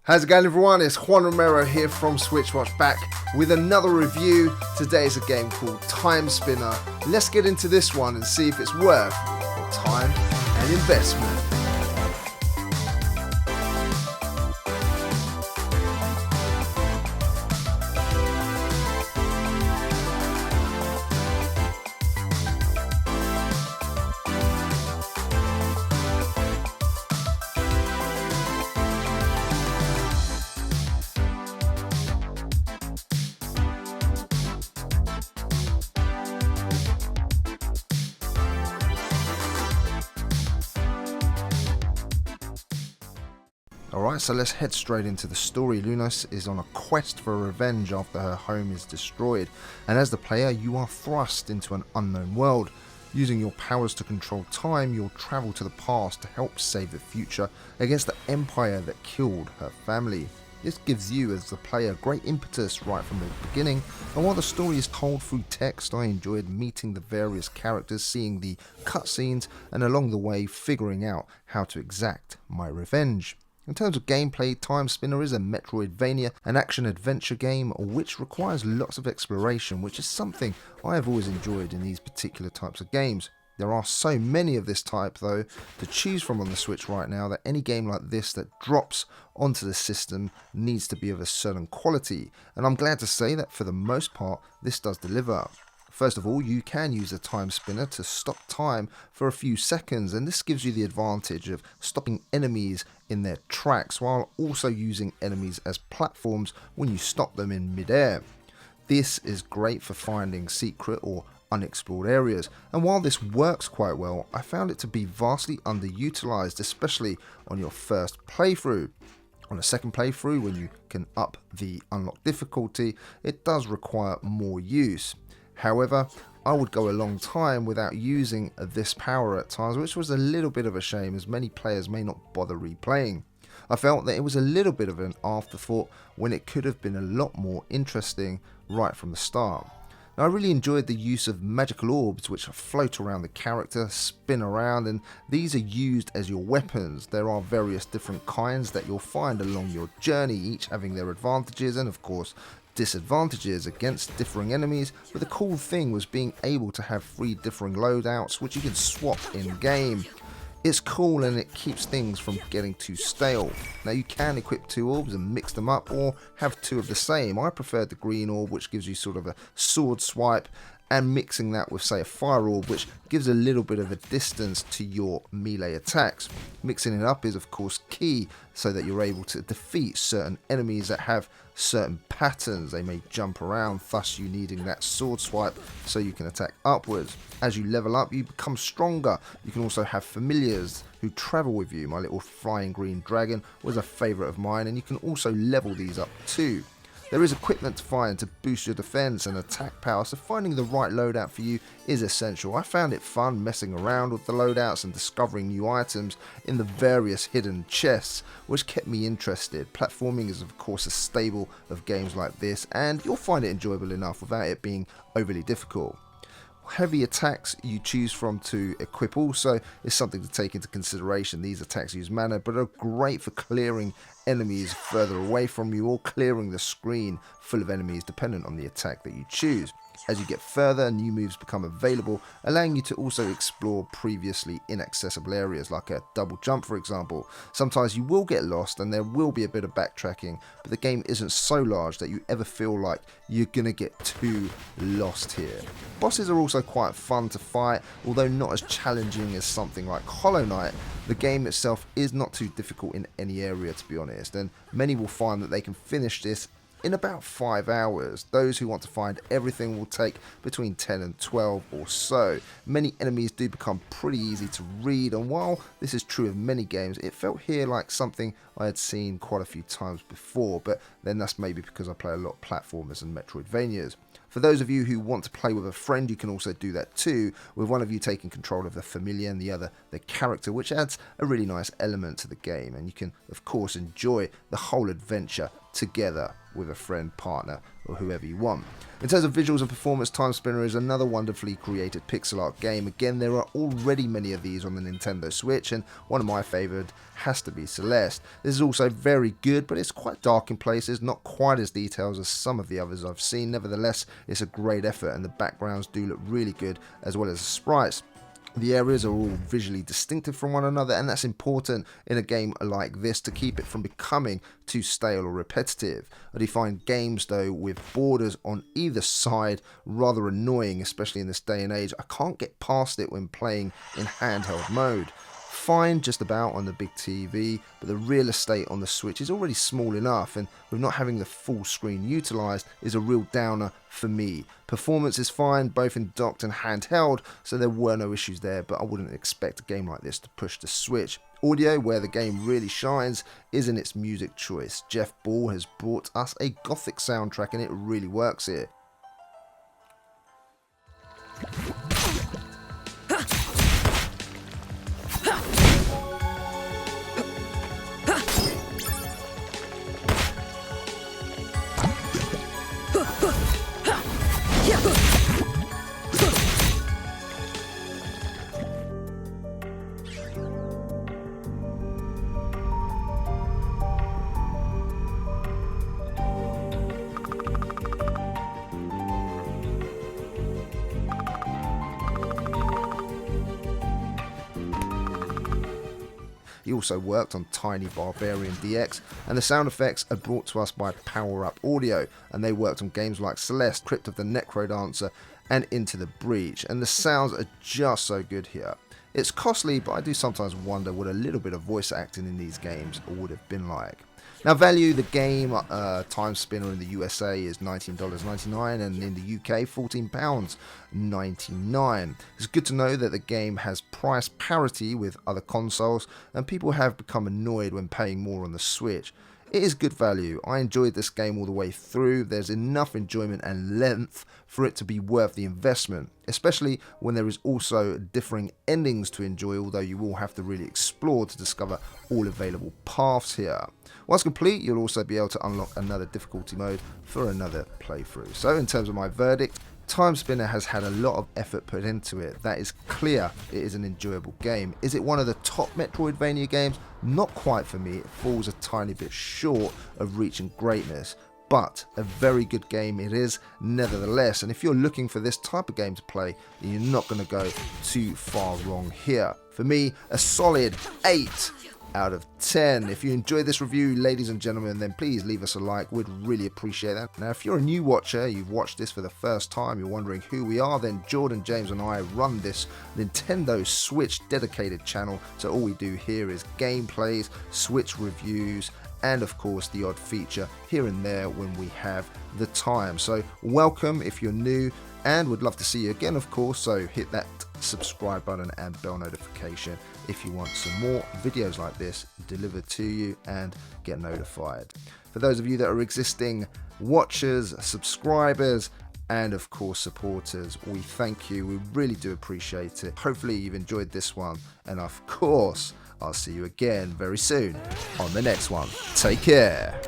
How's it going, everyone? It's Juan here from SwitchWatch, back with another review. Today is a game called Timespinner. Let's get into this one and see if it's worth your time and investment. Alright, so let's head straight into the story. Lunos is on a quest for revenge after her home is destroyed, and as the player you are thrust into an unknown world. Using your powers to control time, you'll travel to the past to help save the future against the empire that killed her family. This gives you as the player great impetus right from the beginning, and while the story is told through text, I enjoyed meeting the various characters, seeing the cutscenes, and along the way figuring out how to exact my revenge. In terms of gameplay, Timespinner is a Metroidvania, an action-adventure game which requires lots of exploration, which is something I have always enjoyed in these particular types of games. There are so many of this type though to choose from on the Switch right now that any game like this that drops onto the system needs to be of a certain quality, and I'm glad to say that for the most part this does deliver. First of all, you can use a Timespinner to stop time for a few seconds, and this gives you the advantage of stopping enemies in their tracks while also using enemies as platforms when you stop them in midair. This is great for finding secret or unexplored areas, and while this works quite well, I found it to be vastly underutilized, especially on your first playthrough. On a second playthrough, when you can up the unlock difficulty, it does require more use. However, I would go a long time without using this power at times, which was a little bit of a shame as many players may not bother replaying. I felt that it was a little bit of an afterthought when it could have been a lot more interesting right from the start. Now, I really enjoyed the use of magical orbs which float around the character, spin around, and these are used as your weapons. There are various different kinds that you'll find along your journey, each having their advantages and of course disadvantages against differing enemies, but the cool thing was being able to have 3 differing loadouts which you can swap in game. It's cool and it keeps things from getting too stale. Now you can equip 2 orbs and mix them up or have 2 of the same. I preferred the green orb which gives you sort of a sword swipe, and mixing that with say a fire orb which gives a little bit of a distance to your melee attacks. Mixing it up is of course key so that you're able to defeat certain enemies that have certain patterns. They may jump around, thus you needing that sword swipe so you can attack upwards. As you level up you become stronger. You can also have familiars who travel with you. My little flying green dragon was a favourite of mine, and you can also level these up too. There is equipment to find to boost your defense and attack power, so finding the right loadout for you is essential. I found it fun messing around with the loadouts and discovering new items in the various hidden chests, which kept me interested. Platforming is of course a staple of games like this, and you'll find it enjoyable enough without it being overly difficult. Heavy attacks you choose from to equip also is something to take into consideration. These attacks use mana but are great for clearing enemies further away from you or clearing the screen full of enemies dependent on the attack that you choose. As you get further, new moves become available, allowing you to also explore previously inaccessible areas like a double jump for example. Sometimes you will get lost and there will be a bit of backtracking, but the game isn't so large that you ever feel like you're gonna get too lost here. Bosses are also quite fun to fight, although not as challenging as something like Hollow Knight. The game itself is not too difficult in any area, to be honest, and many will find that they can finish this in about 5 hours. Those who want to find everything will take between 10 and 12 or so. Many enemies do become pretty easy to read, and while this is true of many games, it felt here like something I had seen quite a few times before, but then that's maybe because I play a lot of platformers and Metroidvanias. For those of you who want to play with a friend, you can also do that too, with one of you taking control of the familiar and the other the character, which adds a really nice element to the game, and you can of course enjoy the whole adventure together. with a friend, partner, or whoever you want. In terms of visuals and performance, Timespinner is another wonderfully created pixel art game. Again, there are already many of these on the Nintendo Switch, and one of my favourite has to be Celeste. This is also very good, but it's quite dark in places, not quite as detailed as some of the others I've seen. Nevertheless, it's a great effort, and the backgrounds do look really good, as well as the sprites. The areas are all visually distinctive from one another, and that's important in a game like this to keep it from becoming too stale or repetitive. I do find games though with borders on either side rather annoying, especially in this day and age. I can't get past it when playing in handheld mode. Fine just about on the big TV, but the real estate on the Switch is already small enough, and with not having the full screen utilised is a real downer for me. Performance is fine both in docked and handheld, so there were no issues there, but I wouldn't expect a game like this to push the Switch. Audio, where the game really shines, is in its music choice. Jeff Ball has brought us a gothic soundtrack and it really works here. He also worked on Tiny Barbarian DX, and the sound effects are brought to us by Power Up Audio, and they worked on games like Celeste, Crypt of the Necrodancer, and Into the Breach, and the sounds are just so good here. It's costly, but I do sometimes wonder what a little bit of voice acting in these games would have been like. Now, value, the game Timespinner in the USA is $19.99 and in the UK £14.99. It's good to know that the game has price parity with other consoles, and people have become annoyed when paying more on the Switch. It is good value. I enjoyed this game all the way through. There's enough enjoyment and length for it to be worth the investment, especially when there is also differing endings to enjoy, although you will have to really explore to discover all available paths here. Once complete, you'll also be able to unlock another difficulty mode for another playthrough. So in terms of my verdict, Timespinner has had a lot of effort put into it. That is clear. It is an enjoyable game. Is it one of the top Metroidvania games? Not quite for me. It falls a tiny bit short of reaching greatness, but a very good game it is nevertheless. And if you're looking for this type of game to play, you're not going to go too far wrong here. For me, a solid 8 out of 10. If you enjoyed this review, ladies and gentlemen, then please leave us a like. We'd really appreciate that. Now, if you're a new watcher, you've watched this for the first time, you're wondering who we are, then Jordan, James and I run this Nintendo Switch dedicated channel. So all we do here is gameplays, Switch reviews, and of course the odd feature here and there when we have the time. So welcome if you're new, and would love to see you again, of course. So hit that subscribe button and bell notification if you want some more videos like this delivered to you and get notified. For those of you that are existing watchers, subscribers, and of course supporters, we thank you. We really do appreciate it. Hopefully you've enjoyed this one, and of course I'll see you again very soon on the next one. Take care.